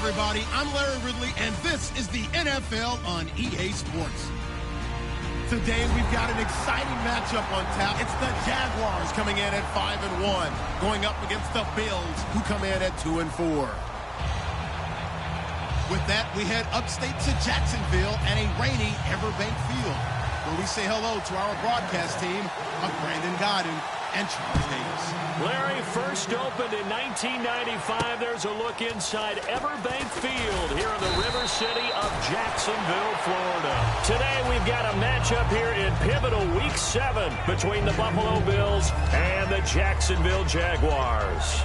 everybody. I'm Larry Ridley, and this is the NFL on EA Sports. Today, we've got an exciting matchup on tap. It's the Jaguars coming in at 5-1, going up against the Bills, who come in at 2-4. With that, we head upstate to Jacksonville and a rainy Everbank Field, where we say hello to our broadcast team of Brandon Godden and Charles Davis. Larry, first opened in 1995. There's a look inside Everbank Field here in the River City of Jacksonville, Florida. Today we've got a matchup here in pivotal Week 7 between the Buffalo Bills and the Jacksonville Jaguars.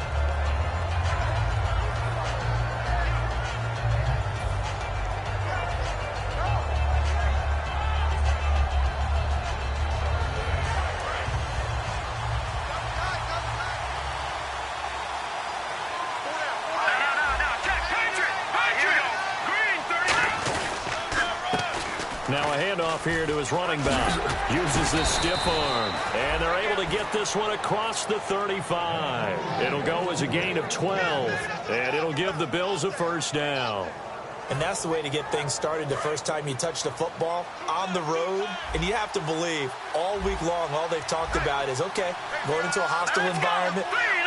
Now a handoff here to his running back. Uses this stiff arm. And they're able to get this one across the 35. It'll go as a gain of 12. And it'll give the Bills a first down. And that's the way to get things started the first time you touch the football on the road. And you have to believe all week long, all they've talked about is, okay, going into a hostile environment.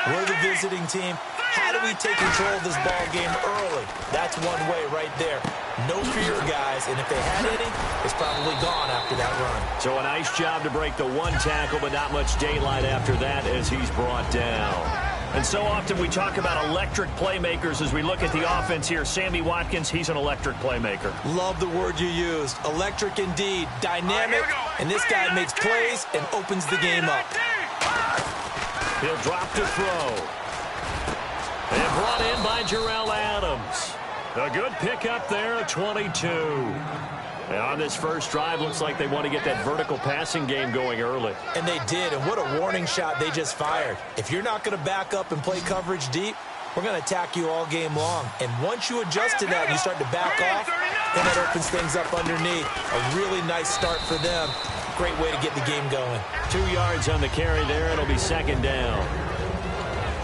We're the visiting team. How do we take control of this ball game early? That's one way right there. No fear, guys, and if they had any, it's probably gone after that run. So a nice job to break the one tackle, but not much daylight after that as he's brought down. And so often we talk about electric playmakers as we look at the offense here. Sammy Watkins, he's an electric playmaker. Love the word you used. Electric indeed. Dynamic, and this guy makes plays and opens the game up. He'll drop to throw. And brought in by Jarrell Adams. A good pickup there at 22. And on this first drive, looks like they want to get that vertical passing game going early. And they did, and what a warning shot they just fired. If you're not going to back up and play coverage deep, we're going to attack you all game long. And once you adjust to that and you start to back off, then that opens things up underneath. A really nice start for them. Great way to get the game going. 2 yards on the carry there. It'll be second down.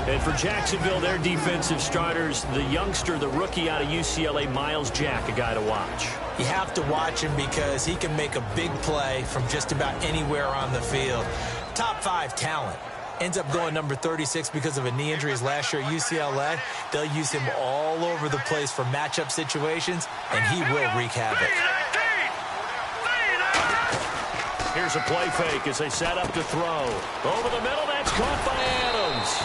And for Jacksonville, their defensive starters, the youngster, the rookie out of UCLA, Miles Jack, a guy to watch. You have to watch him because he can make a big play from just about anywhere on the field. Top 5 talent. Ends up going number 36 because of a knee injury his last year at UCLA. They'll use him all over the place for matchup situations, and he will wreak havoc. Here's a play fake as they set up to throw. Over the middle, that's caught by Adams.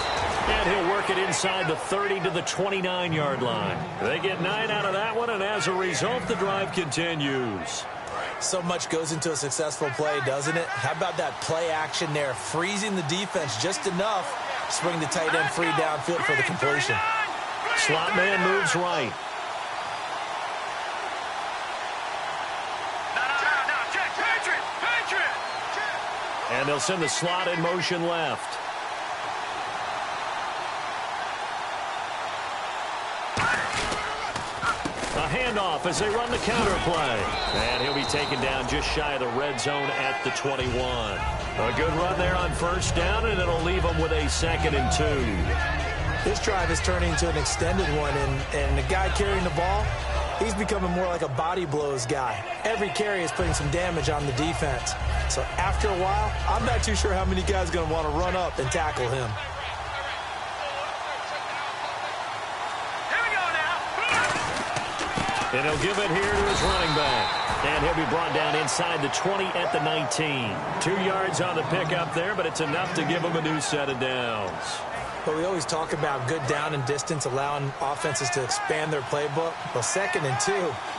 And he'll work it inside the 30 to the 29-yard line. They get 9 out of that one, and as a result, the drive continues. So much goes into a successful play, doesn't it? How about that play action there, freezing the defense just enough to bring the tight end free downfield for the completion. Slot man moves right. And they'll send the slot in motion left. A handoff as they run the counter play. And he'll be taken down just shy of the red zone at the 21. A good run there on first down, and it'll leave them with a 2nd and 2. This drive is turning into an extended one, and the guy carrying the ball, he's becoming more like a body blows guy. Every carry is putting some damage on the defense. So after a while, I'm not too sure how many guys are going to want to run up and tackle him. And he'll give it here to his running back. And he'll be brought down inside the 20 at the 19. 2 yards on the pickup there, but it's enough to give him a new set of downs. But we always talk about good down and distance, allowing offenses to expand their playbook. Well, 2nd and 2,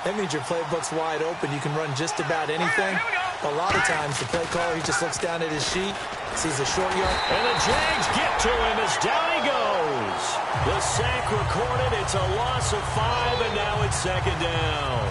that means your playbook's wide open. You can run just about anything. A lot of times, the play caller, he just looks down at his sheet, sees a short yard. And the Jags get to him as down he goes. The sack recorded. It's a loss of 5, and now it's 2nd down.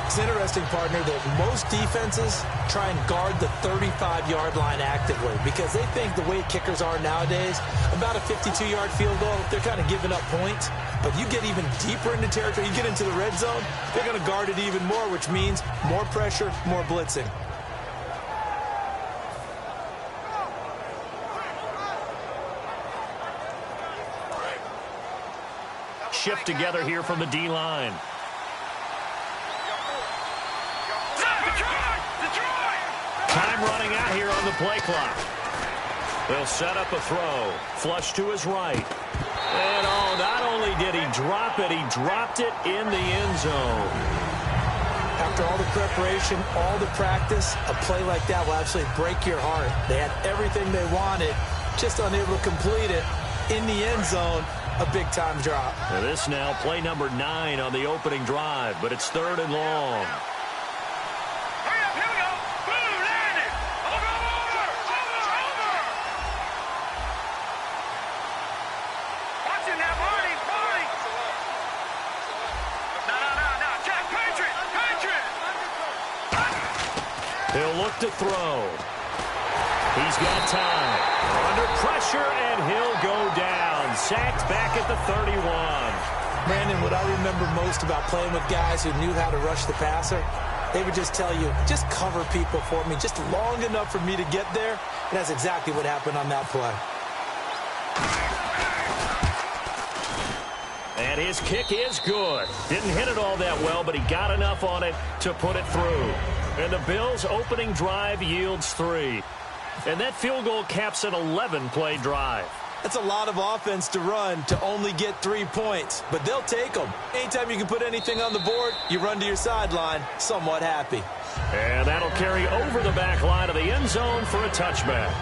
It's interesting, partner, that most defenses try and guard the 35-yard line actively because they think the way kickers are nowadays, about a 52-yard field goal, they're kind of giving up points. But you get even deeper into territory, you get into the red zone, they're going to guard it even more, which means more pressure, more blitzing. shift together here from the D-line. Time running out here on the play clock. They'll set up a throw. Flush to his right. And not only did he drop it, he dropped it in the end zone. After all the preparation, all the practice, a play like that will absolutely break your heart. They had everything they wanted, just unable to complete it. In the end zone, a big-time drop. Now this now play number 9 on the opening drive, but it's 3rd and long. He'll look to throw. He's got time. Under pressure, and he'll go down. Sacked back at the 31. Brandon, what I remember most about playing with guys who knew how to rush the passer, they would just tell you, just cover people for me, just long enough for me to get there. And that's exactly what happened on that play. And his kick is good. Didn't hit it all that well, but he got enough on it to put it through. And the Bills' opening drive yields 3. And that field goal caps an 11-play drive. That's a lot of offense to run to only get 3 points, but they'll take them. Anytime you can put anything on the board, you run to your sideline somewhat happy. And that'll carry over the back line of the end zone for a touchback.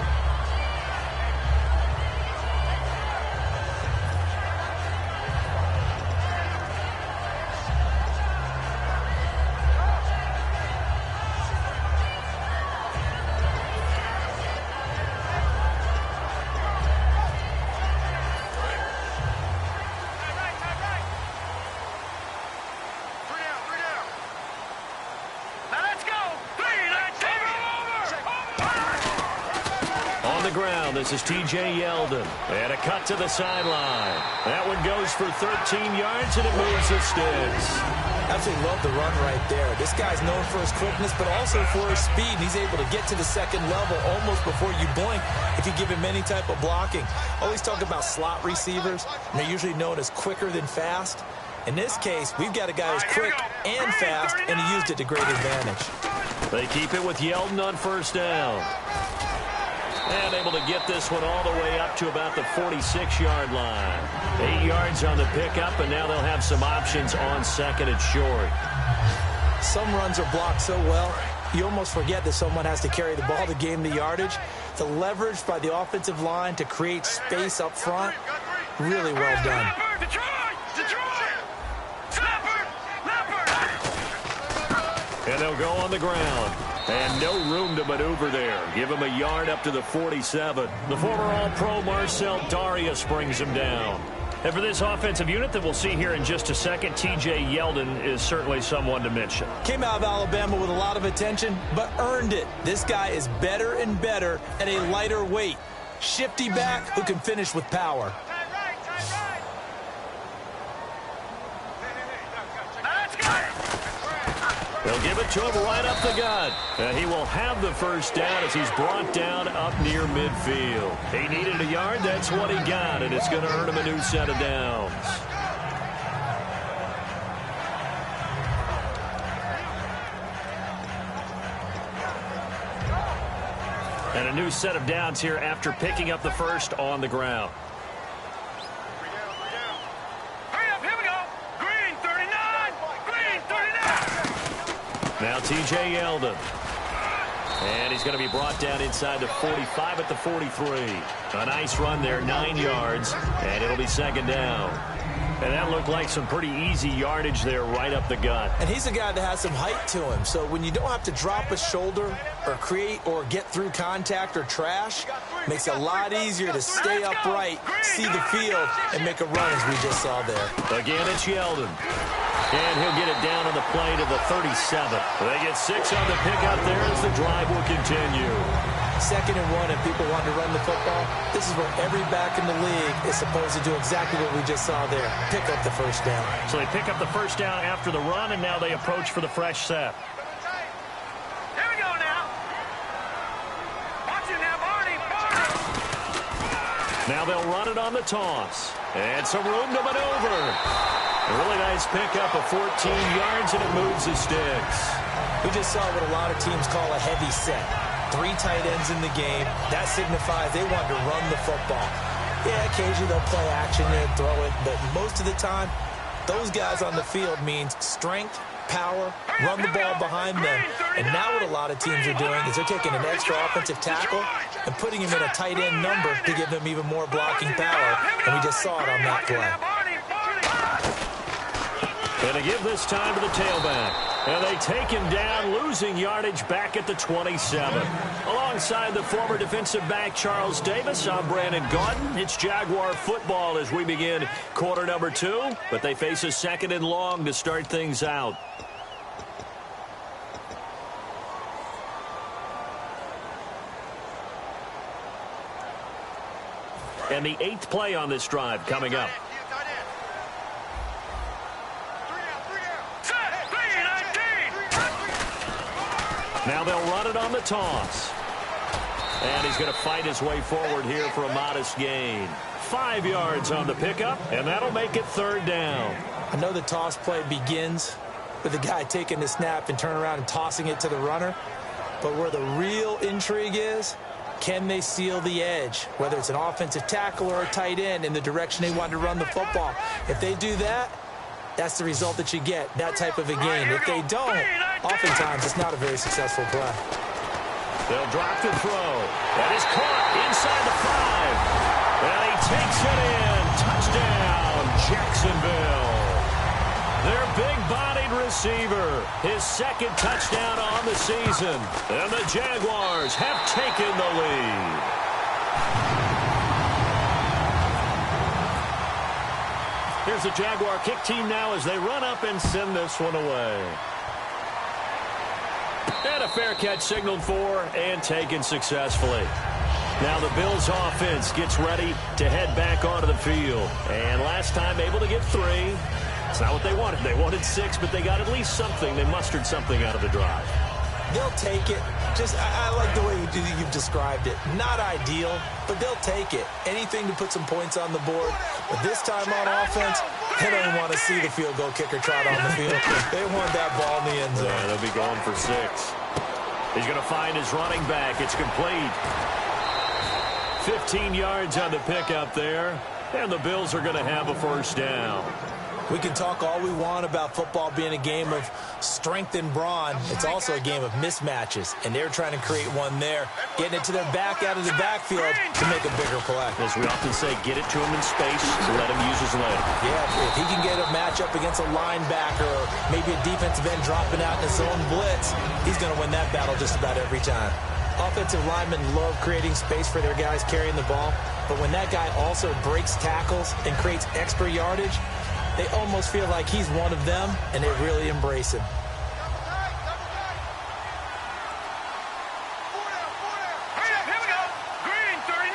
This is T.J. Yeldon. And a cut to the sideline. That one goes for 13 yards, and it moves the sticks. Absolutely love the run right there. This guy's known for his quickness, but also for his speed. He's able to get to the second level almost before you blink if you give him any type of blocking. Always talk about slot receivers, and they're usually known as quicker than fast. In this case, we've got a guy who's quick and fast, and he used it to great advantage. They keep it with Yeldon on first down. And able to get this one all the way up to about the 46-yard line. 8 yards on the pickup, and now they'll have some options on second and short. Some runs are blocked so well, you almost forget that someone has to carry the ball to gain the yardage. The leverage by the offensive line to create space up front, really well done. And they'll go on the ground. And no room to maneuver there. Give him a yard up to the 47. The former All-Pro Marcel Darius brings him down. And for this offensive unit that we'll see here in just a second, T.J. Yeldon is certainly someone to mention. Came out of Alabama with a lot of attention, but earned it. This guy is better and better at a lighter weight. Shifty back who can finish with power. They'll give it to him right up the gut. And he will have the first down as he's brought down up near midfield. He needed a yard. That's what he got, and it's going to earn him a new set of downs. And a new set of downs here after picking up the first on the ground. Now T.J. Yeldon. And he's going to be brought down inside the 45 at the 43. A nice run there, 9 yards, and it'll be second down. And that looked like some pretty easy yardage there right up the gut. And he's a guy that has some height to him, so when you don't have to drop a shoulder or create or get through contact or trash, makes it a lot easier to stay upright, see the field, and make a run as we just saw there. Again, it's Yeldon. And he'll get it down on the play to the 37. They get 6 on the pickup there as the drive will continue. 2nd and 1, and people want to run the football. This is where every back in the league is supposed to do exactly what we just saw there. Pick up the first down. So they pick up the first down after the run, and now they approach for the fresh set. Here we go now. Watch it now, Barney. Now they'll run it on the toss. And some room to maneuver. A really nice pickup of 14 yards, and it moves the sticks. We just saw what a lot of teams call a heavy set. 3 tight ends in the game. That signifies they want to run the football. Yeah, occasionally they'll play action and throw it, but most of the time, those guys on the field means strength, power, run the ball behind them. And now what a lot of teams are doing is they're taking an extra offensive tackle and putting him in a tight end number to give them even more blocking power. And we just saw it on that play. And to give this time to the tailback. And they take him down, losing yardage back at the 27. Alongside the former defensive back Charles Davis, I'm Brandon Gaudin. It's Jaguar football as we begin quarter number 2. But they face a 2nd and long to start things out. And the 8th play on this drive coming up. Now they'll run it on the toss. And he's going to fight his way forward here for a modest gain. 5 yards on the pickup, and that'll make it 3rd down. I know the toss play begins with the guy taking the snap and turning around and tossing it to the runner. But where the real intrigue is, can they seal the edge? Whether it's an offensive tackle or a tight end in the direction they want to run the football. If they do that, that's the result that you get, that type of a gain. If they don't, oftentimes it's not a very successful play. They'll drop the throw. That is caught inside the 5. And he takes it in. Touchdown, Jacksonville. Their big-bodied receiver, his 2nd touchdown on the season. And the Jaguars have taken the lead. Here's the Jaguar kick team now as they run up and send this one away. And a fair catch signaled for and taken successfully. Now the Bills offense gets ready to head back onto the field. And last time able to get 3. It's not what they wanted. They wanted 6, but they got at least something. They mustered something out of the drive. They'll take it. I like the way you've described it. Not ideal, but they'll take it. Anything to put some points on the board. But this time on offense, they don't even want to see the field goal kicker trot on the field. They want that ball in the end zone. Yeah, they'll be going for 6. He's going to find his running back. It's complete. 15 yards on the pickup there. And the Bills are going to have a 1st down. We can talk all we want about football being a game of strength and brawn. It's also a game of mismatches, and they're trying to create one there, getting it to their back out of the backfield to make a bigger play. As we often say, get it to him in space, let him use his leg. Yeah, if he can get a matchup against a linebacker or maybe a defensive end dropping out in a zone blitz, he's going to win that battle just about every time. Offensive linemen love creating space for their guys carrying the ball, but when that guy also breaks tackles and creates extra yardage, they almost feel like he's one of them, and they really embrace him. Here we go. Green 39.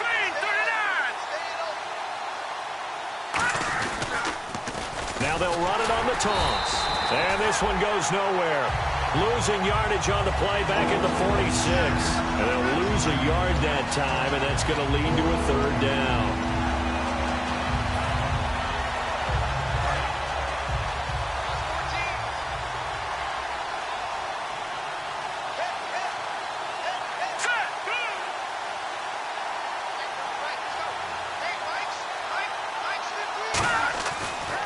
Green 39. Now they'll run it on the toss. And this one goes nowhere. Losing yardage on the play back at the 46. And they'll lose a yard that time, and that's going to lead to a 3rd down.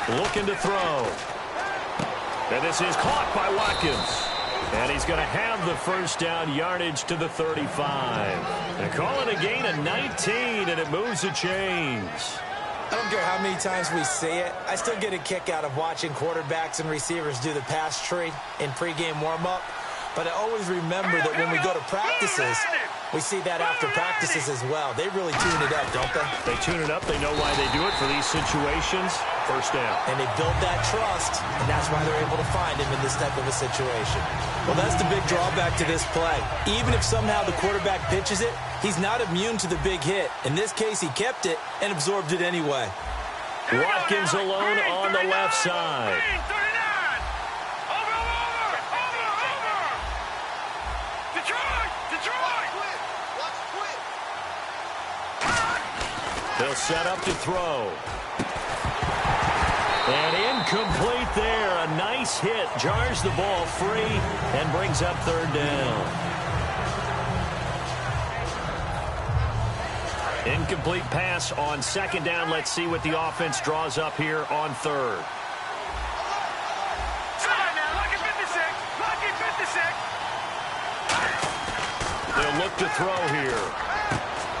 Looking to throw. And this is caught by Watkins. And he's going to have the 1st down, yardage to the 35. They're calling a gain of 19, and it moves the chains. I don't care how many times we say it, I still get a kick out of watching quarterbacks and receivers do the pass tree in pregame warm-up. But I always remember that when we go to practices, we see that after practices as well. They really tune it up, don't they? They tune it up. They know why they do it for these situations. 1st down. And they build that trust, and that's why they're able to find him in this type of a situation. Well, that's the big drawback to this play. Even if somehow the quarterback pitches it, he's not immune to the big hit. In this case, he kept it and absorbed it anyway. Watkins alone on the left side. He'll set up to throw. And incomplete there. A nice hit. Jars the ball free and brings up third down. Incomplete pass on second down. Let's see what the offense draws up here on third. They'll look to throw here.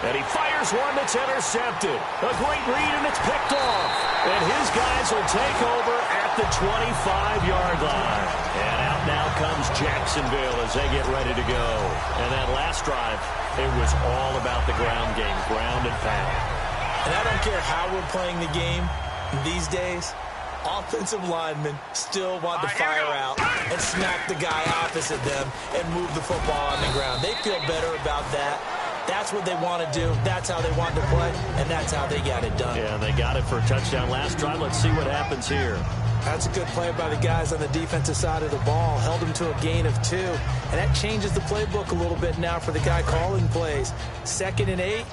And he fires one that's intercepted. A great read, and it's picked off. And his guys will take over at the 25-yard line. And out now comes Jacksonville as they get ready to go. And that last drive, it was all about the ground game, ground and pound. And I don't care how we're playing the game these days, offensive linemen still want to fire out and smack the guy opposite them and move the football on the ground. They feel better about that. That's what they want to do. That's how they want to play, and that's how they got it done. Yeah, they got it for a touchdown last drive. Let's see what happens here. That's a good play by the guys on the defensive side of the ball. Held them to a gain of 2, and that changes the playbook a little bit now for the guy calling plays. 2nd and 8.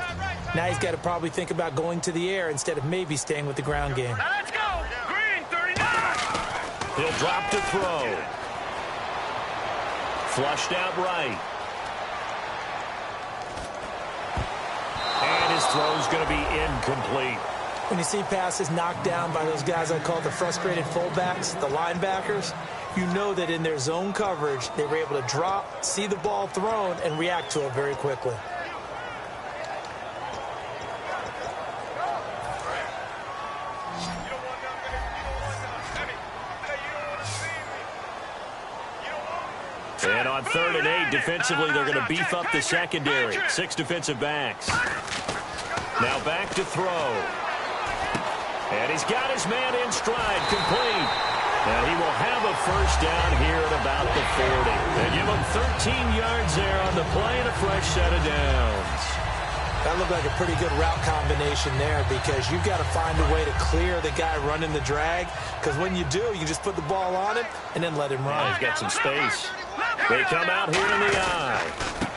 Now he's got to probably think about going to the air instead of maybe staying with the ground game. Now let's go. Green, 39. He'll drop to throw. Flushed out right. And his throw's going to be incomplete. When you see passes knocked down by those guys I call the frustrated fullbacks, the linebackers, you know that in their zone coverage, they were able to drop, see the ball thrown, and react to it very quickly. And on 3rd and 8, defensively, they're going to beef up the secondary. 6 defensive backs. Now back to throw. And he's got his man in stride, complete. And he will have a first down here at about the 40. They give him 13 yards there on the play and a fresh set of downs. That looked like a pretty good route combination there because you've got to find a way to clear the guy running the drag, because when you do, you just put the ball on him and then let him run. Yeah, he's got some space. They come out here in the eye.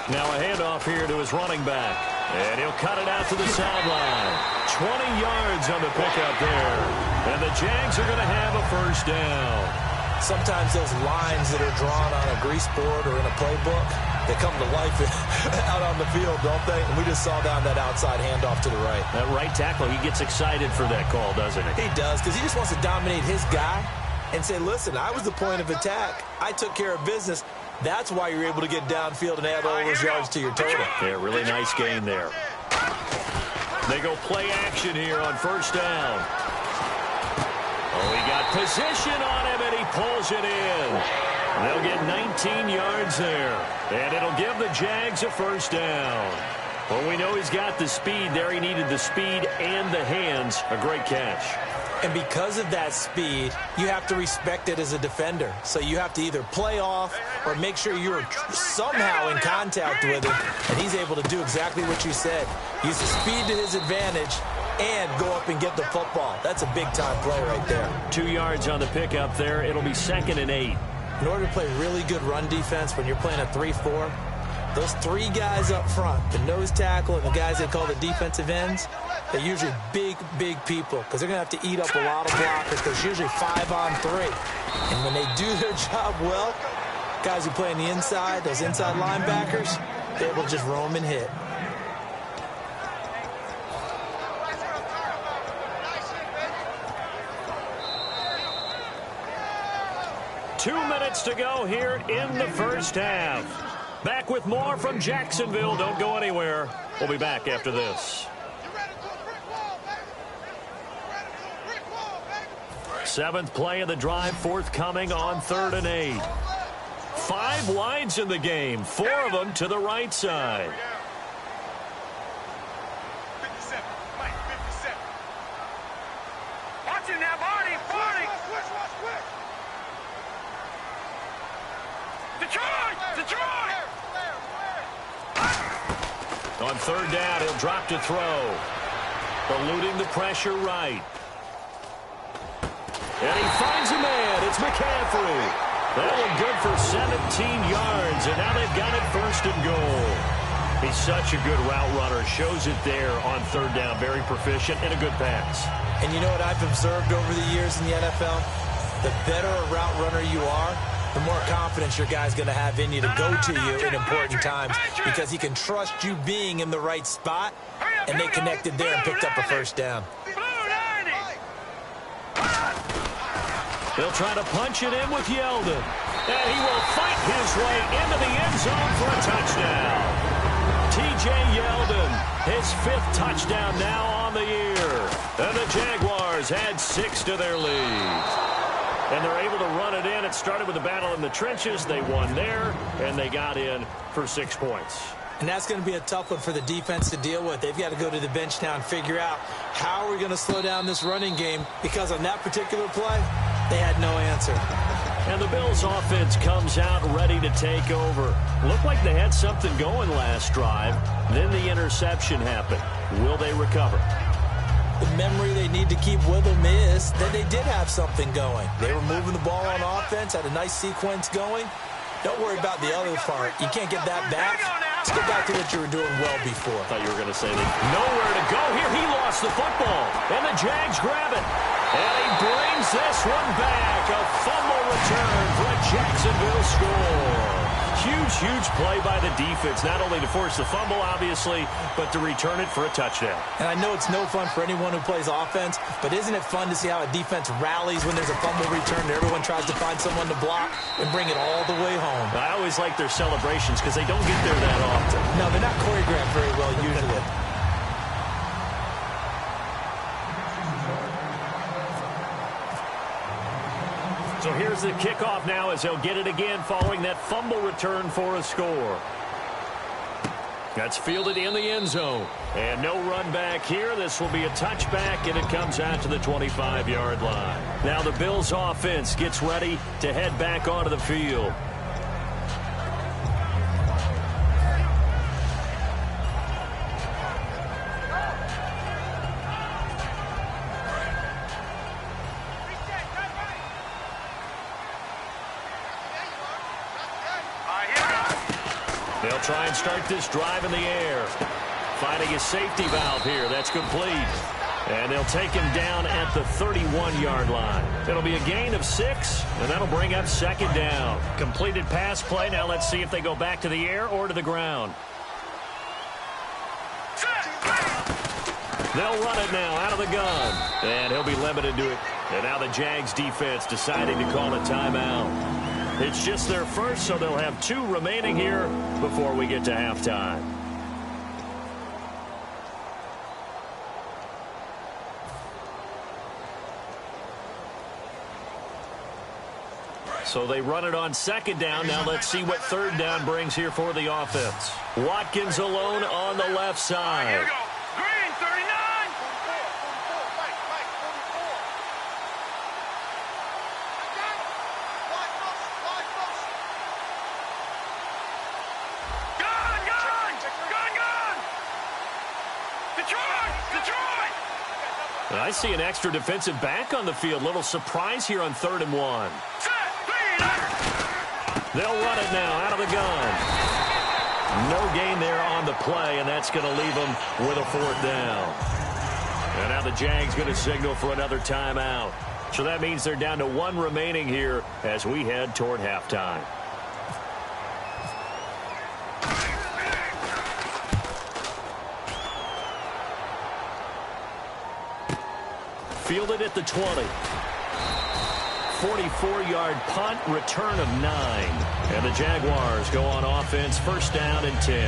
Now a handoff here to his running back. And he'll cut it out to the sideline. 20 yards on the pickup there. And the Jags are going to have a first down. Sometimes those lines that are drawn on a grease board or in a playbook, they come to life out on the field, don't they? And we just saw down that outside handoff to the right. That right tackle, he gets excited for that call, doesn't he? He does, because he just wants to dominate his guy and say, listen, I was the point of attack. I took care of business. That's why you're able to get downfield and add all those yards to your total. Yeah, really nice gain there. They go play action here on first down. Oh, he got position on him, and he pulls it in. They'll get 19 yards there, and it'll give the Jags a first down. Well, we know he's got the speed there. He needed the speed and the hands. A great catch. And because of that speed, you have to respect it as a defender. So you have to either play off or make sure you're somehow in contact with him. And he's able to do exactly what you said. Use the speed to his advantage and go up and get the football. That's a big-time play right there. 2 yards on the pickup there. It'll be 2nd and 8. In order to play really good run defense when you're playing a 3-4, those 3 guys up front, the nose tackle and the guys they call the defensive ends, they're usually big, big people because they're going to have to eat up a lot of blockers. There's usually 5 on 3. And when they do their job well, guys who play on the inside, those inside linebackers, they will just roam and hit. Two minutes to go here in the first half. Back with more from Jacksonville. Don't go anywhere. We'll be back after this. 7th play of the drive forthcoming on 3rd and 8. 5 wides in the game, 4 of them to the right side. 57. Mike, 57. Watch it now, Barney. Barney. Switch. Detroit. On 3rd down, he'll drop to throw. Eluding the pressure right. And he finds a man. It's McCaffrey. That one good for 17 yards, and now they've got it 1st and goal. He's such a good route runner. Shows it there on third down. Very proficient and a good pass. And you know what I've observed over the years in the NFL? The better a route runner you are, the more confidence your guy's going to have in you to go to you in important times because he can trust you being in the right spot, and they connected there and picked up a first down. They'll try to punch it in with Yeldon. And he will fight his way into the end zone for a touchdown. T.J. Yeldon, his 5th touchdown now on the year. And the Jaguars add 6 to their lead. And they're able to run it in. It started with a battle in the trenches. They won there, and they got in for 6 points. And that's going to be a tough one for the defense to deal with. They've got to go to the bench now and figure out how are we going to slow down this running game, because on that particular play, they had no answer. And the Bills offense comes out ready to take over. Looked like they had something going last drive. Then the interception happened. Will they recover? The memory they need to keep with them is that they did have something going. They were moving the ball on offense, had a nice sequence going. Don't worry about the other part. You can't get that back. Let's go back to what you were doing well before. I thought you were going to say that. Nowhere to go here. He lost the football. And the Jags grab it. And he brings this one back. A fumble return for a Jacksonville score. Huge play by the defense. Not only to force the fumble, obviously, but to return it for a touchdown. And I know it's no fun for anyone who plays offense, but isn't it fun to see how a defense rallies when there's a fumble return and everyone tries to find someone to block and bring it all the way home? I always like their celebrations because they don't get there that often. No, they're not choreographed very well usually. So here's the kickoff now as they'll get it again following that fumble return for a score. That's fielded in the end zone. And no run back here. This will be a touchback, and it comes out to the 25-yard line. Now the Bills offense gets ready to head back onto the field. They'll try and start this drive in the air. Finding a safety valve here. That's complete. And they'll take him down at the 31-yard line. It'll be a gain of 6, and that'll bring up second down. Completed pass play. Now let's see if they go back to the air or to the ground. They'll run it now out of the gun. And he'll be limited to it. And now the Jags defense deciding to call a timeout. It's just their first, so they'll have 2 remaining here before we get to halftime. So they run it on second down. Now let's see what third down brings here for the offense. Watkins alone on the left side. Here we go. Green, 39. And I see an extra defensive back on the field. Little surprise here on 3rd and 1. They'll run it now out of the gun. No gain there on the play, and that's going to leave them with a 4th down. And now the Jags going to signal for another timeout. So that means they're down to 1 remaining here as we head toward halftime. Fielded at the 20. 44-yard punt, return of 9. And the Jaguars go on offense, 1st down and 10.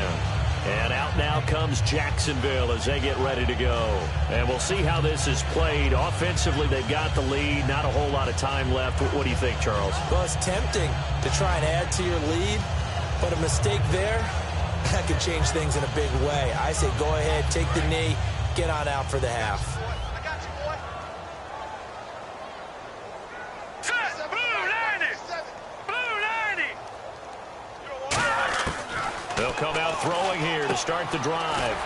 And out now comes Jacksonville as they get ready to go. And we'll see how this is played. Offensively, they've got the lead. Not a whole lot of time left. What do you think, Charles? Well, it's tempting to try and add to your lead, but a mistake there, that could change things in a big way. I say go ahead, take the knee, get on out for the half. They'll come out throwing here to start the drive.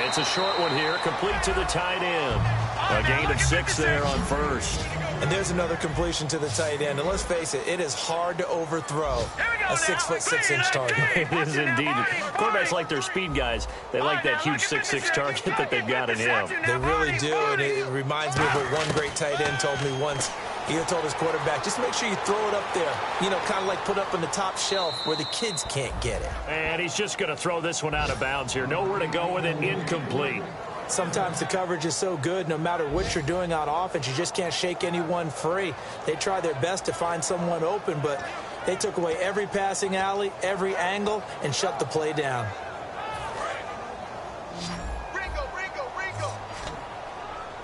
It's a short one here, complete to the tight end. A gain of 6 there on first. And there's another completion to the tight end. And let's face it, it is hard to overthrow a 6'6" target. It is indeed. Quarterbacks like their speed guys. They like that huge 6'6" target that they've got in him. They really do, and it reminds me of what one great tight end told me once. He told his quarterback, just make sure you throw it up there. You know, kind of like put up on the top shelf where the kids can't get it. And he's just going to throw this one out of bounds here. Nowhere to go with it, incomplete. Sometimes the coverage is so good, no matter what you're doing on offense, you just can't shake anyone free. They try their best to find someone open, but they took away every passing alley, every angle, and shut the play down.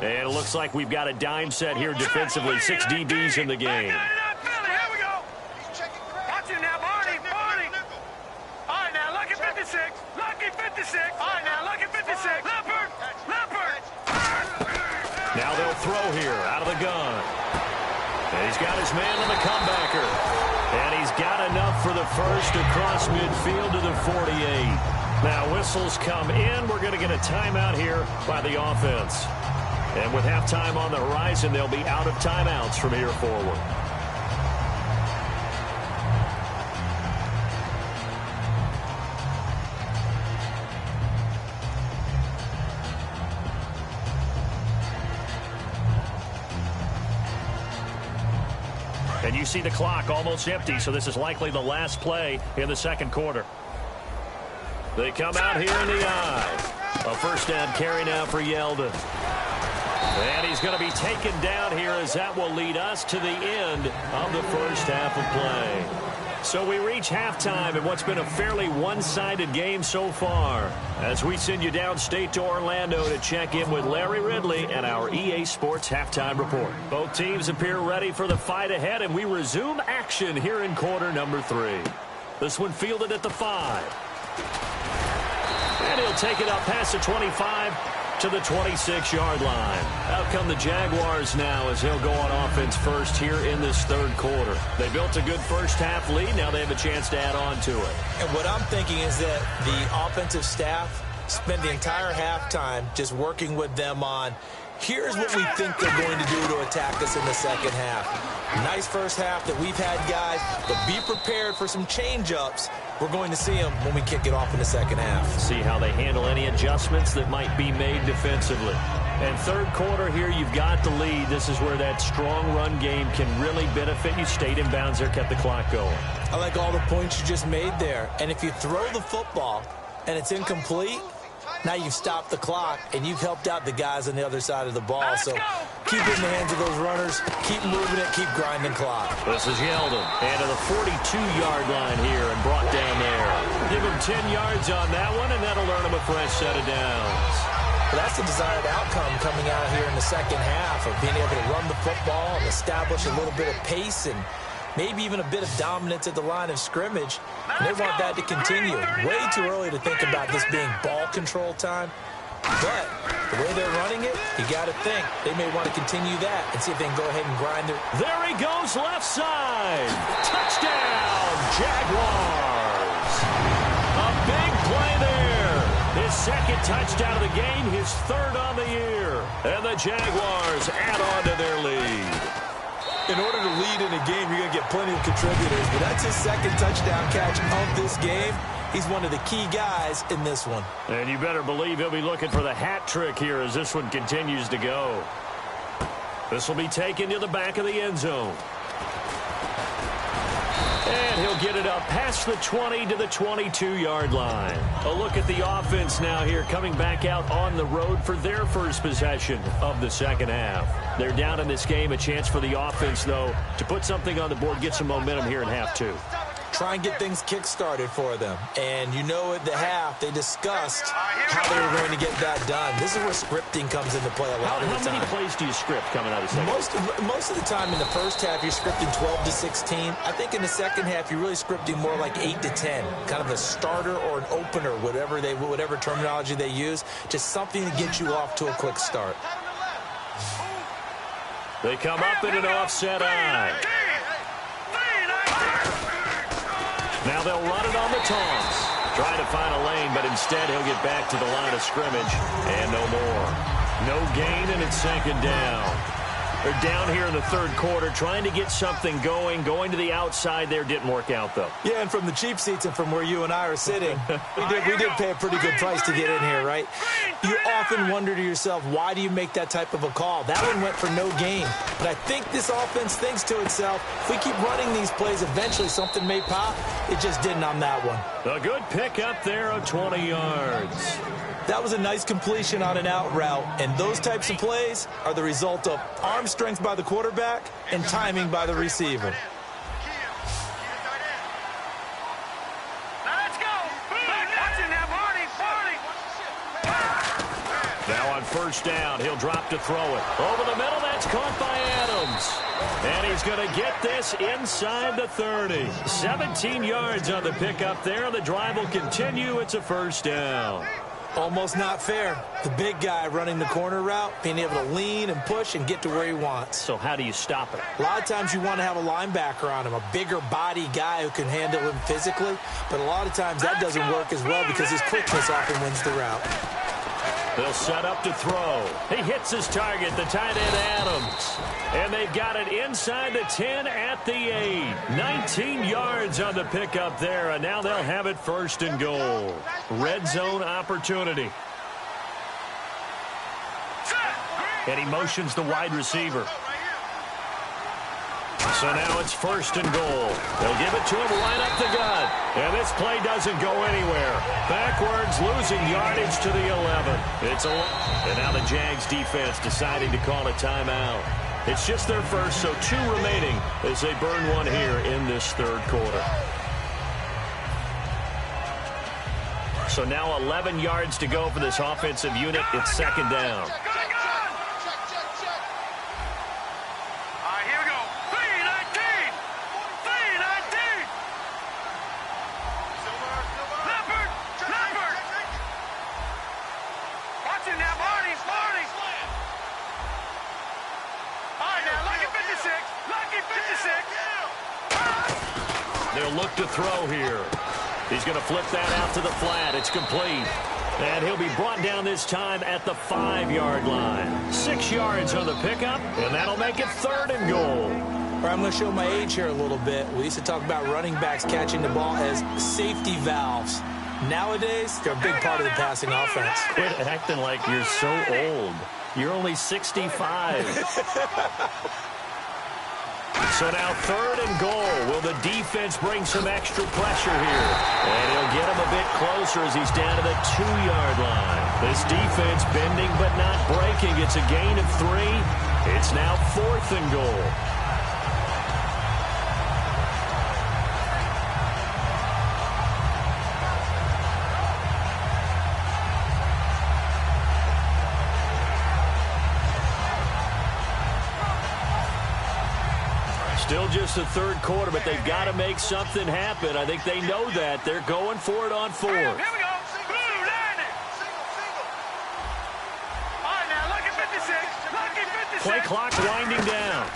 And it looks like we've got a dime set here defensively. 6 DBs in the game. Here we go. Watch it now, Barney. All right, now, lucky 56. Lucky 56. All right, now, lucky 56. Leopard. Now they'll throw here out of the gun. And he's got his man on the comebacker. And he's got enough for the first across midfield to the 48. Now whistles come in. We're going to get a timeout here by the offense. And with halftime on the horizon, they'll be out of timeouts from here forward. And you see the clock almost empty, so this is likely the last play in the second quarter. They come out here in the eye. A first down carry now for Yeldon. And he's going to be taken down here as that will lead us to the end of the first half of play. So we reach halftime in what's been a fairly one-sided game so far, as we send you downstate to Orlando to check in with Larry Ridley and our EA Sports Halftime Report. Both teams appear ready for the fight ahead, and we resume action here in quarter number 3. This one fielded at the 5. And he'll take it up past the 25 to the 26-yard line. Out come the Jaguars now as they'll go on offense first here in this third quarter. They built a good first half lead. Now they have a chance to add on to it. And what I'm thinking is that the offensive staff spent the entire halftime just working with them on, here's what we think they're going to do to attack us in the second half. Nice first half that we've had, guys, but be prepared for some change-ups. We're going to see them when we kick it off in the second half. See how they handle any adjustments that might be made defensively. And third quarter here, you've got the lead. This is where that strong run game can really benefit you. Stayed in bounds there, kept the clock going. I like all the points you just made there. And if you throw the football and it's incomplete, now you've stopped the clock, and you've helped out the guys on the other side of the ball. So keep it in the hands of those runners. Keep moving it. Keep grinding clock. This is Yeldon. And to the 42-yard line here and brought down there. Give him 10 yards on that one, and that'll earn him a fresh set of downs. Well, that's the desired outcome coming out here in the second half of being able to run the football and establish a little bit of pace and maybe even a bit of dominance at the line of scrimmage. And they want that to continue. Way too early to think about this being ball control time. But the way they're running it, you got to think they may want to continue that and see if they can go ahead and grind it. There he goes, left side. Touchdown, Jaguars. A big play there. His second touchdown of the game, his third on the year. And the Jaguars add on to their lead. In order to lead in a game, you're going to get plenty of contributors, but that's his second touchdown catch of this game. He's one of the key guys in this one. And you better believe he'll be looking for the hat trick here as this one continues to go. This will be taken to the back of the end zone. And he'll get it up past the 20 to the 22-yard line. A look at the offense now here, coming back out on the road for their first possession of the second half. They're down in this game. A chance for the offense, though, to put something on the board, get some momentum here in half 2. Try and get things kick-started for them. And you know at the half, they discussed how they were going to get that done. This is where scripting comes into play a lot of the time. How many plays do you script coming out of the second? Most of the time in the first half, you're scripting 12 to 16. I think in the second half, you're really scripting more like 8 to 10. Kind of a starter or an opener, whatever terminology they use. Just something to get you off to a quick start. They come up in an offset eye. Now they'll run it on the toss. Trying to find a lane, but instead he'll get back to the line of scrimmage and no more. No gain, and it's second down. They're down here in the third quarter, trying to get something going. Going to the outside there didn't work out, though. Yeah, and from the cheap seats and from where you and I are sitting, we did pay a pretty good price to get in here, right? You often wonder to yourself, why do you make that type of a call? That one went for no gain. But I think this offense thinks to itself, if we keep running these plays, eventually something may pop. It just didn't on that one. A good pickup there of 20 yards. That was a nice completion on an out route, and those types of plays are the result of arm strength by the quarterback and timing by the receiver. Let's go. Watch it now, Barney. Now on first down, he'll drop to throw it. Over the middle, that's caught by Adams. And he's going to get this inside the 30. 17 yards on the pickup there. The drive will continue. It's a first down. Almost not fair. The big guy running the corner route, being able to lean and push and get to where he wants. So how do you stop it? A lot of times you want to have a linebacker on him, a bigger body guy who can handle him physically. But a lot of times that doesn't work as well because his quickness often wins the route. They'll set up to throw. He hits his target, the tight end Adams. And they've got it inside the 10 at the 8. 19 yards on the pickup there, and now they'll have it first and goal. Red zone opportunity. And he motions the wide receiver. So now it's first and goal. They'll give it to him right up the gut. And this play doesn't go anywhere. Backwards, losing yardage to the 11. And now the Jags defense deciding to call a timeout. It's just their first, so 2 remaining as they burn one here in this third quarter. So now 11 yards to go for this offensive unit. It's second down. They'll look to throw here. He's going to flip that out to the flat. It's complete. And he'll be brought down this time at the 5-yard line. 6 yards on the pickup, and that'll make it third and goal. All right, I'm going to show my age here a little bit. We used to talk about running backs catching the ball as safety valves. Nowadays, they're a big part of the passing offense. Quit acting like you're so old. You're only 65. So now third and goal. Will the defense bring some extra pressure here? And he'll get him a bit closer as he's down to the 2-yard line. This defense bending but not breaking. It's a gain of 3. It's now fourth and goal. Still just the third quarter, but they've got to make something happen. I think they know that. They're going for it on fourth. Here we go. Blue, landing. All right, now, lucky 56. Lucky 56. Play clock winding down.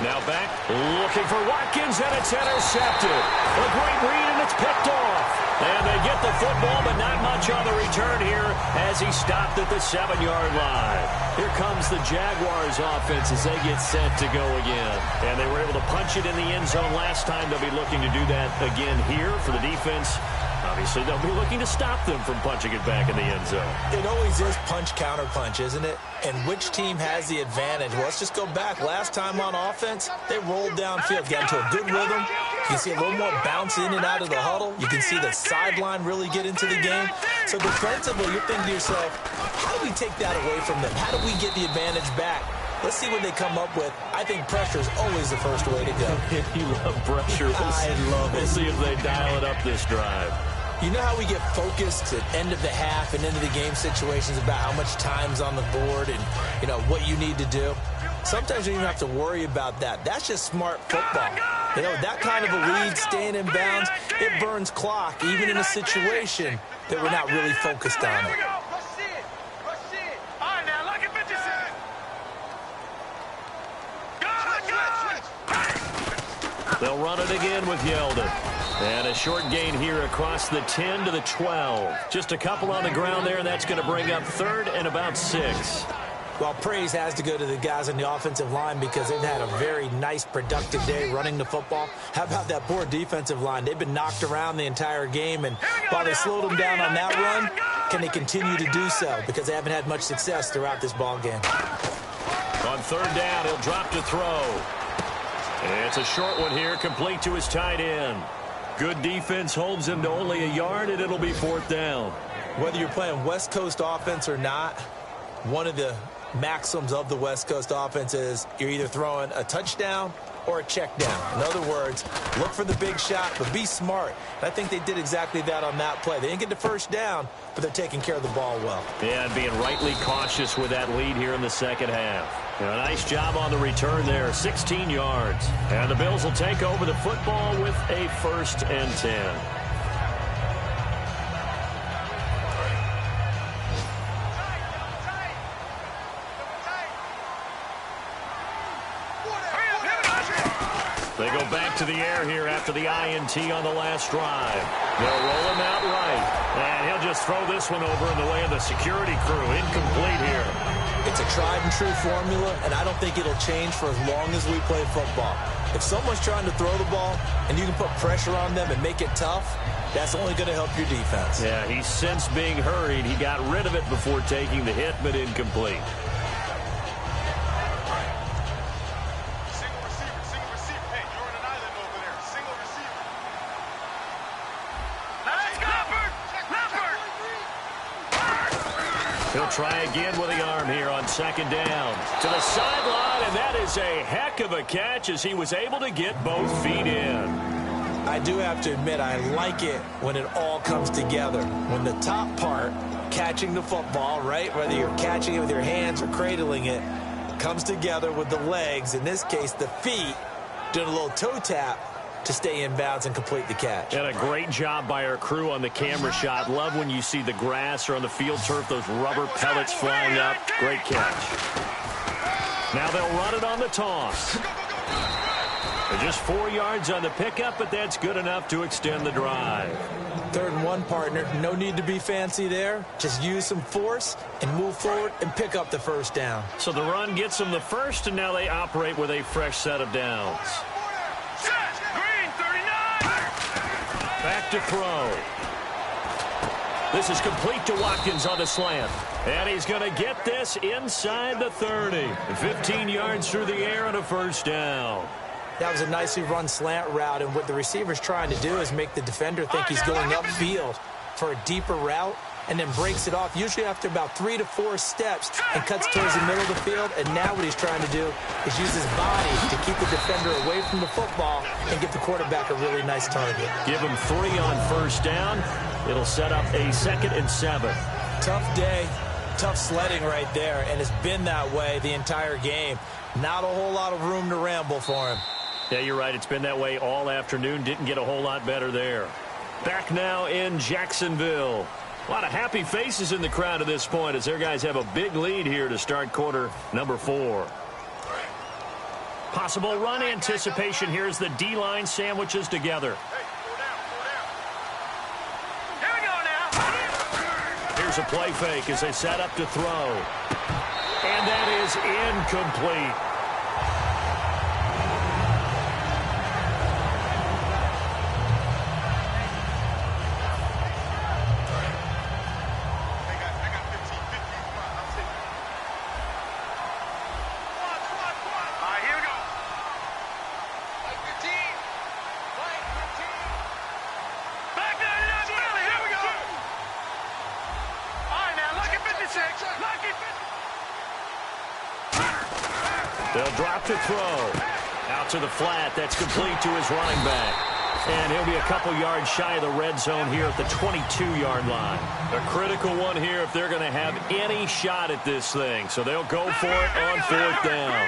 Now back, looking for Watkins, and it's intercepted. A great read, and it's picked off. And they get the football, but not much on the return here as he stopped at the 7-yard line. Here comes the Jaguars offense as they get set to go again. And they were able to punch it in the end zone last time. They'll be looking to do that again here for the defense. Obviously, they'll be looking to stop them from punching it back in the end zone. It always is punch-counter-punch, isn't it? And which team has the advantage? Well, let's just go back. Last time on offense, they rolled downfield, got into a good rhythm. You can see a little more bounce in and out of the huddle. You can see the sideline really get into the game. So defensively, you're thinking to yourself, how do we take that away from them? How do we get the advantage back? Let's see what they come up with. I think pressure is always the first way to go. You love pressure. I love it. We'll see if they dial it up this drive. You know how we get focused at end of the half and into the game situations about how much time's on the board and, you know, what you need to do? Sometimes you don't even have to worry about that. That's just smart football. You know, that kind of a lead, staying in bounds, it burns clock, even in a situation that we're not really focused on it. They'll run it again with Yeldon. And a short gain here across the 10 to the 12. Just a couple on the ground there, and that's going to bring up 3rd and about 6. Well, praise has to go to the guys on the offensive line because they've had a very nice, productive day running the football. How about that poor defensive line? They've been knocked around the entire game, and while they slowed them down on that run, can they continue to do so? Because they haven't had much success throughout this ball game. On 3rd down, he'll drop to throw. It's a short one here, complete to his tight end. Good defense holds him to only a yard, and it'll be 4th down. Whether you're playing West Coast offense or not, one of the maxims of the West Coast offense is you're either throwing a touchdown or a check down. In other words, look for the big shot, but be smart. And I think they did exactly that on that play. They didn't get the 1st down, but they're taking care of the ball well. Yeah, and being rightly cautious with that lead here in the 2nd half. A nice job on the return there, 16 yards. And the Bills will take over the football with a 1st and 10. They go back to the air here after the INT on the last drive. They'll roll him out right. And he'll just throw this one over in the way of the security crew. Incomplete here. It's a tried-and-true formula, and I don't think it'll change for as long as we play football. If someone's trying to throw the ball and you can put pressure on them and make it tough, that's only going to help your defense. Yeah, he's sensed being hurried. He got rid of it before taking the hit, but incomplete. He'll try again with the arm here on 2nd down. To the sideline, and that is a heck of a catch as he was able to get both feet in. I do have to admit, I like it when it all comes together. When the top part, catching the football, right, whether you're catching it with your hands or cradling it, comes together with the legs, in this case the feet, doing a little toe tap to stay in bounds and complete the catch. And a great job by our crew on the camera shot. Love when you see the grass or on the field turf, those rubber pellets flying up. Great catch. Now they'll run it on the toss. They're just 4 yards on the pickup, but that's good enough to extend the drive. 3rd and 1, partner. No need to be fancy there. Just use some force and move forward and pick up the 1st down. So the run gets them the 1st, and now they operate with a fresh set of downs. Back to throw. This is complete to Watkins on the slant. And he's going to get this inside the 30. 15 yards through the air and a 1st down. That was a nicely run slant route, and what the receiver's trying to do is make the defender think he's going upfield for a deeper route, and then breaks it off, usually after about 3 to 4 steps, and cuts towards the middle of the field. And now what he's trying to do is use his body to keep the defender away from the football and get the quarterback a really nice target. Give him 3 on 1st down. It'll set up a 2nd and 7. Tough day, tough sledding right there, and it's been that way the entire game. Not a whole lot of room to ramble for him. Yeah, you're right. It's been that way all afternoon. Didn't get a whole lot better there. Back now in Jacksonville. A lot of happy faces in the crowd at this point as their guys have a big lead here to start quarter number 4. Possible run anticipation. Here's the D-line sandwiches together. Here we go now. Here's a play fake as they set up to throw. And that is incomplete. They'll drop to throw. Out to the flat. That's complete to his running back. And he'll be a couple yards shy of the red zone here at the 22-yard line. A critical one here if they're going to have any shot at this thing. So they'll go for it on 4th down.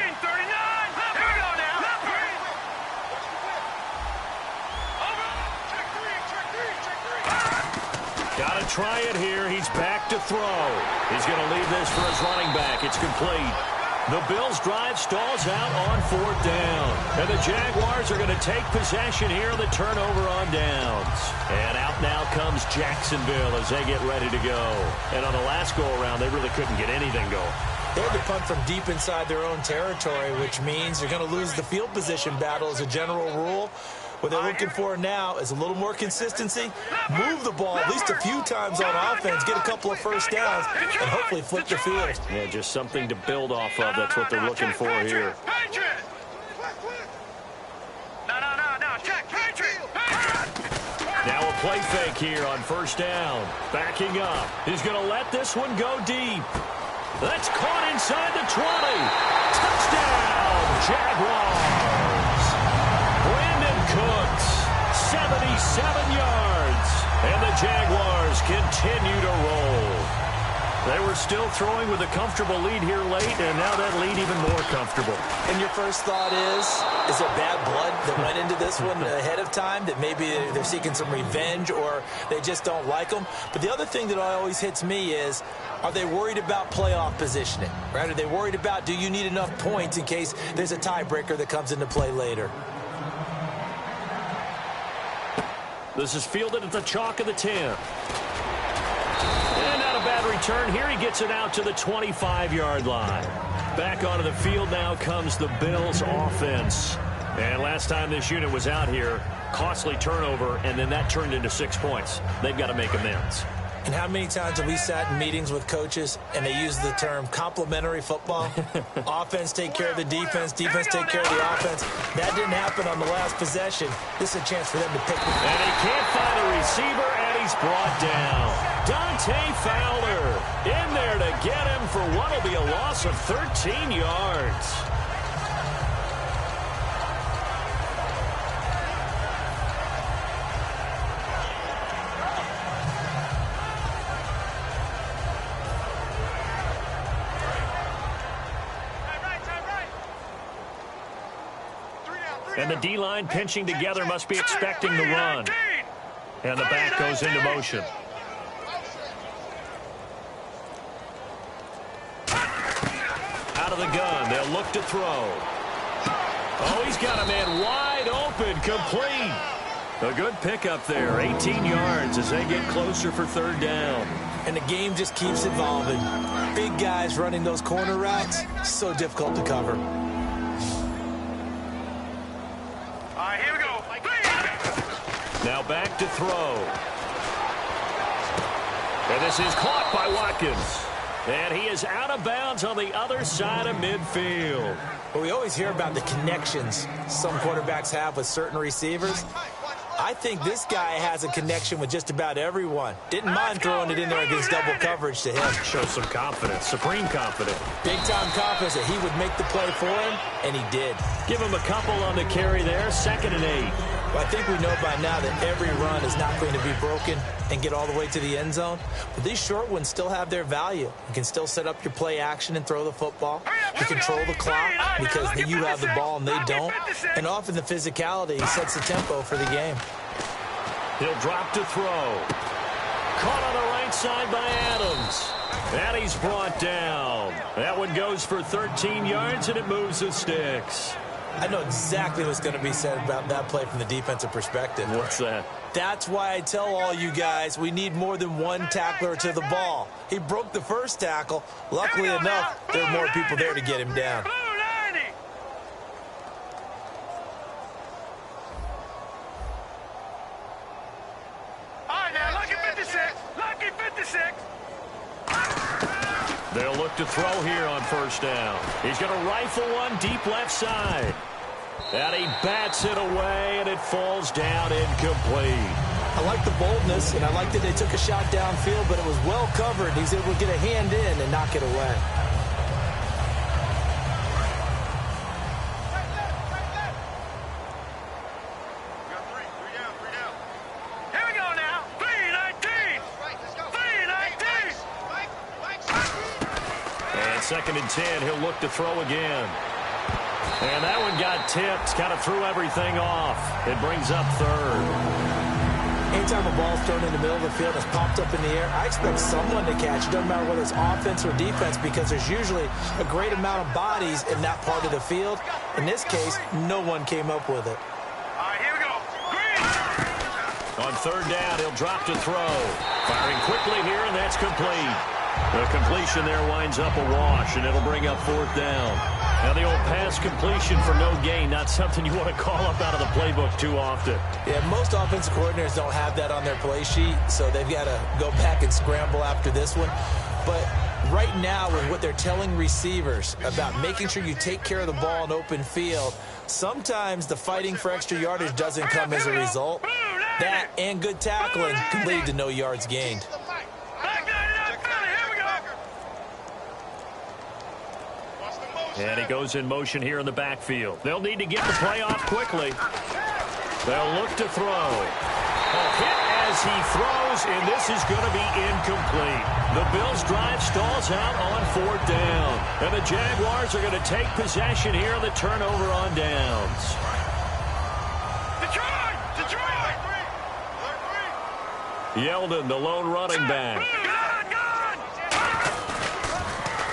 Got to try it here. He's back to throw. He's going to leave this for his running back. It's complete. The Bills' drive stalls out on 4th down. And the Jaguars are going to take possession here on the turnover on downs. And out now comes Jacksonville as they get ready to go. And on the last go-around, they really couldn't get anything going. They had to punt from deep inside their own territory, which means they're going to lose the field position battle as a general rule. What they're looking for now is a little more consistency, move the ball at least a few times on offense, get a couple of first downs, and hopefully flip the field. Yeah, just something to build off of. That's what they're looking for here. Now a play fake here on 1st down. Backing up. He's going to let this one go deep. That's caught inside the 20. Touchdown, Jaguars. Brandon Cooks, 77 yards. And the Jaguars continue to roll. They were still throwing with a comfortable lead here late, and now that lead even more comfortable. And your first thought is there bad blood that went into this one ahead of time, that maybe they're seeking some revenge or they just don't like them? But the other thing that always hits me is, are they worried about playoff positioning? Right? Are they worried about, do you need enough points in case there's a tiebreaker that comes into play later? This is fielded at the chalk of the 10. And not a bad return here. He gets it out to the 25-yard line. Back onto the field now comes the Bills offense. And last time this unit was out here, costly turnover, and then that turned into 6 points. They've got to make amends. And how many times have we sat in meetings with coaches and they use the term complementary football? Offense take care of the defense, defense take care of the offense. That didn't happen on the last possession. This is a chance for them to pick. And he can't find a receiver, and he's brought down. Dante Fowler in there to get him for what will be a loss of 13 yards. And the D-line pinching together must be expecting the run. And the back goes into motion. Out of the gun, they'll look to throw. Oh, he's got a man wide open, complete. A good pickup there, 18 yards as they get closer for 3rd down. And the game just keeps evolving. Big guys running those corner routes, so difficult to cover. Now back to throw. And this is caught by Watkins. And he is out of bounds on the other side of midfield. Well, we always hear about the connections some quarterbacks have with certain receivers. I think this guy has a connection with just about everyone. Didn't mind throwing it in there against double coverage to him. Shows some confidence, supreme confidence. Big-time confidence that he would make the play for him, and he did. Give him a couple on the carry there, 2nd and 8. Well, I think we know by now that every run is not going to be broken and get all the way to the end zone. But these short ones still have their value. You can still set up your play action and throw the football. You control the clock because you have the ball and they don't. And often the physicality sets the tempo for the game. He'll drop to throw. Caught on the right side by Adams. And he's brought down. That one goes for 13 yards, and it moves the sticks. I know exactly what's going to be said about that play from the defensive perspective. What's that? That's why I tell all you guys we need more than one tackler to the ball. He broke the first tackle. Luckily enough, there are more people there to get him down. They'll look to throw here on 1st down. He's going to rifle one deep left side. And he bats it away, and it falls down incomplete. I like the boldness, and I like that they took a shot downfield, but it was well covered. He's able to get a hand in and knock it away. And 2nd and 10, he'll look to throw again. And that one got tipped, kind of threw everything off. It brings up 3rd. Anytime a ball's thrown in the middle of the field and it's popped up in the air, I expect someone to catch. It doesn't matter whether it's offense or defense, because there's usually a great amount of bodies in that part of the field. In this case, no one came up with it. All right, here we go. Green. On third down, he'll drop to throw. Firing quickly here, and that's complete. The completion there winds up a wash, and it'll bring up fourth down. Now, the old pass completion for no gain, not something you want to call up out of the playbook too often. Yeah, most offensive coordinators don't have that on their play sheet, so they've got to go back and scramble after this one. But right now, with what they're telling receivers about making sure you take care of the ball in open field, sometimes the fighting for extra yardage doesn't come as a result. That and good tackling can lead to no yards gained. And he goes in motion here in the backfield. They'll need to get the play off quickly. They'll look to throw. A hit as he throws, and this is going to be incomplete. The Bills' drive stalls out on fourth down. And the Jaguars are going to take possession here on the turnover on downs. Detroit! Yeldon, the lone running back.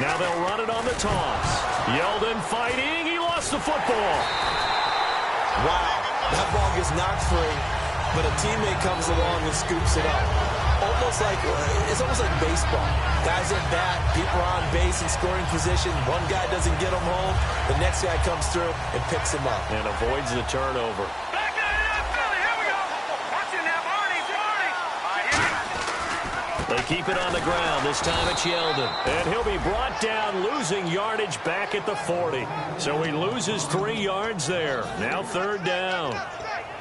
Now they'll run it on the toss. Yeldon fighting. He lost the football. Wow, that ball gets knocked free, but a teammate comes along and scoops it up. It's almost like baseball. Guys at bat, people are on base in scoring position. One guy doesn't get him home. The next guy comes through and picks him up. And avoids the turnover. They keep it on the ground. This time it's Yeldon. And he'll be brought down, losing yardage back at the 40. So he loses 3 yards there. Now third down.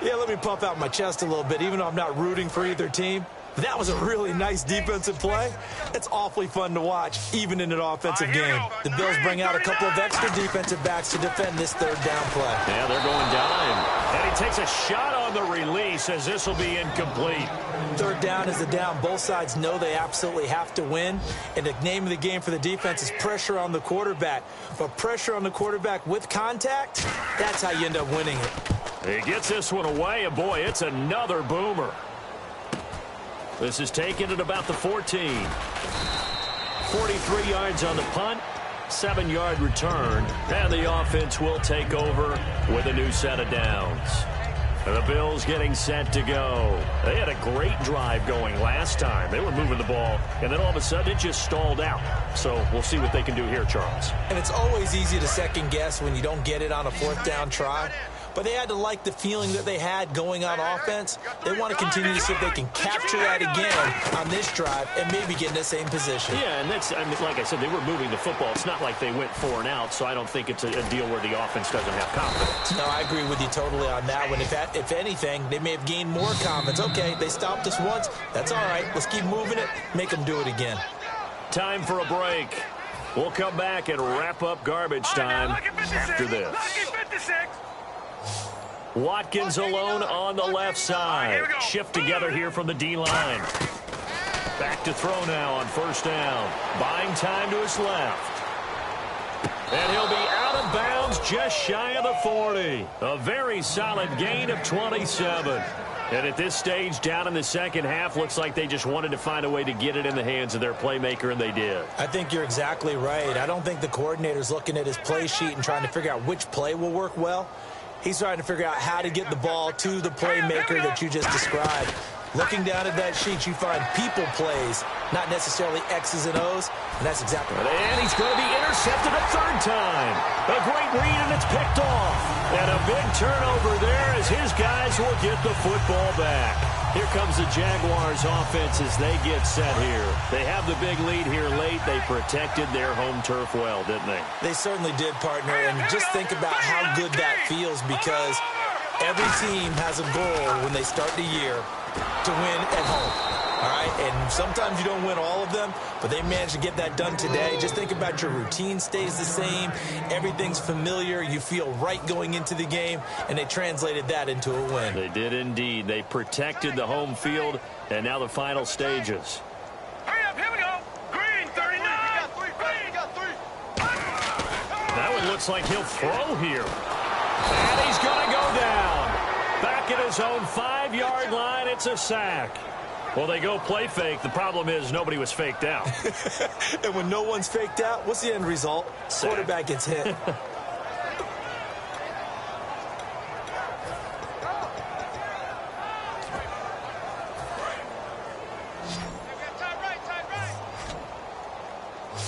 Yeah, let me puff out my chest a little bit, even though I'm not rooting for either team. That was a really nice defensive play. It's awfully fun to watch, even in an offensive game. The Bills bring out a couple of extra defensive backs to defend this third down play. Yeah, they're going dime. And he takes a shot on the release as this will be incomplete. Third down is the down. Both sides know they absolutely have to win. And the name of the game for the defense is pressure on the quarterback. But pressure on the quarterback with contact, that's how you end up winning it. He gets this one away, and boy, it's another boomer. This is taken at about the 14. 43 yards on the punt, 7-yard return, and the offense will take over with a new set of downs. And the Bills getting set to go. They had a great drive going last time. They were moving the ball, and then all of a sudden it just stalled out. So we'll see what they can do here, Charles. And it's always easy to second guess when you don't get it on a fourth down try. But they had to like the feeling that they had going on offense. They want to continue to see if they can capture that again on this drive and maybe get in the same position. Yeah, and that's, I mean, like I said, they were moving the football. It's not like they went 4 and out, so I don't think it's a deal where the offense doesn't have confidence. No, I agree with you totally on that one. If anything, they may have gained more confidence. Okay, they stopped us once. That's all right. Let's keep moving it. Make them do it again. Time for a break. We'll come back and wrap up garbage time after this. Watkins alone on the left side. Shift together here from the D-line. Back to throw now on first down. Buying time to his left. And he'll be out of bounds just shy of the 40. A very solid gain of 27. And at this stage, down in the second half, looks like they just wanted to find a way to get it in the hands of their playmaker, and they did. I think you're exactly right. I don't think the coordinator's looking at his play sheet and trying to figure out which play will work well. He's trying to figure out how to get the ball to the playmaker that you just described. Looking down at that sheet, you find people plays, not necessarily X's and O's, and that's exactly right. And he's going to be intercepted a third time. A great read, and it's picked off. And a big turnover there as his guys will get the football back. Here comes the Jaguars offense as they get set here. They have the big lead here late. They protected their home turf well, didn't they? They certainly did, partner, and just think about how good that feels, because every team has a goal when they start the year to win at home. All right, and sometimes you don't win all of them, but they managed to get that done today. Just think about your routine stays the same. Everything's familiar. You feel right going into the game, and they translated that into a win. They did indeed. They protected the home field, and now the final stages. Hurry up, here we go. Green, 39. We got three. That one looks like he'll throw here. And he's going to go down. Back at his own 5-yard line, it's a sack. Well, they go play fake. The problem is nobody was faked out. And when no one's faked out, what's the end result? Sack. Quarterback gets hit.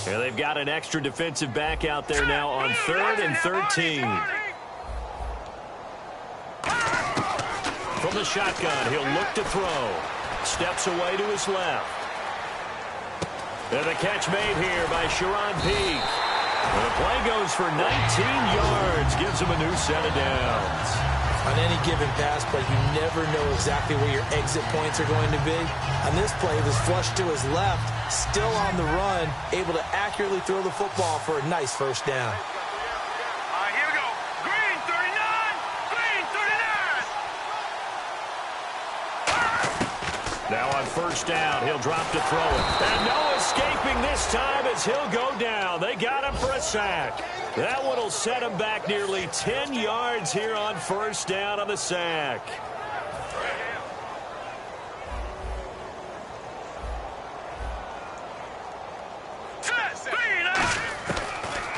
Here they've got an extra defensive back out there now on 3rd and 13. From the shotgun, he'll look to throw. Steps away to his left. And the catch made here by Sharon Peak. And the play goes for 19 yards. Gives him a new set of downs. On any given pass play, you never know exactly where your exit points are going to be. On this play, he was flushed to his left, still on the run, able to accurately throw the football for a nice first down. Here we go. Green 39. Green 39. Now on first down, he'll drop to throw it. And no escaping this time as he'll go down. They got him for a sack. That one will set him back nearly 10 yards here on first down on the sack.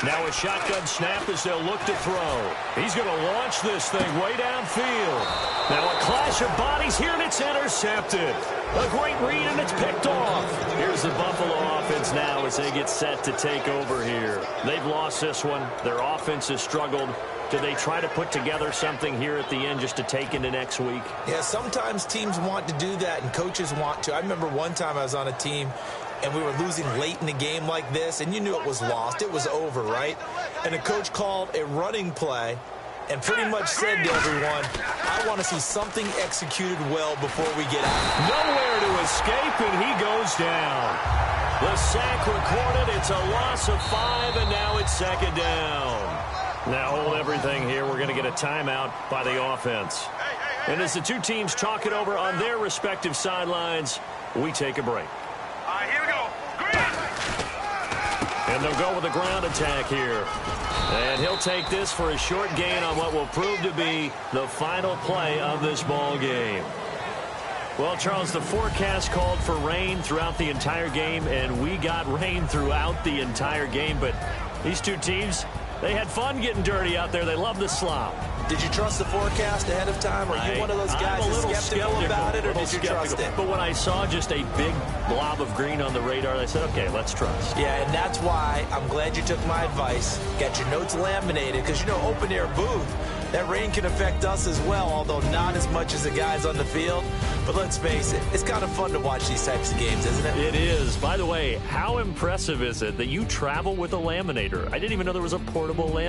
Now a shotgun snap as they'll look to throw. He's going to launch this thing way downfield. Now a clash of bodies here, and it's intercepted. A great read, and it's picked off. Here's the Buffalo offense now as they get set to take over here. They've lost this one. Their offense has struggled. Do they try to put together something here at the end just to take into next week? Yeah, sometimes teams want to do that, and coaches want to. I remember one time I was on a team, and we were losing late in the game like this, and you knew it was lost. It was over, right? And the coach called a running play and pretty much said to everyone, I want to see something executed well before we get out. Nowhere to escape, and he goes down. The sack recorded. It's a loss of 5, and now it's second down. Now hold everything here. We're going to get a timeout by the offense. And as the two teams talk it over on their respective sidelines, we take a break. Here we go. Green. And they'll go with a ground attack here. And he'll take this for a short gain on what will prove to be the final play of this ball game. Well, Charles, the forecast called for rain throughout the entire game, and we got rain throughout the entire game. But these two teams, they had fun getting dirty out there. They love the slop. Did you trust the forecast ahead of time? Are you one of those guys that's skeptical about it, or did you trust it? But when I saw just a big blob of green on the radar, I said, okay, let's trust. Yeah, and that's why I'm glad you took my advice. Get your notes laminated, because, you know, open-air booth, that rain can affect us as well, although not as much as the guys on the field. But let's face it, it's kind of fun to watch these types of games, isn't it? It is. By the way, how impressive is it that you travel with a laminator? I didn't even know there was a portable laminator.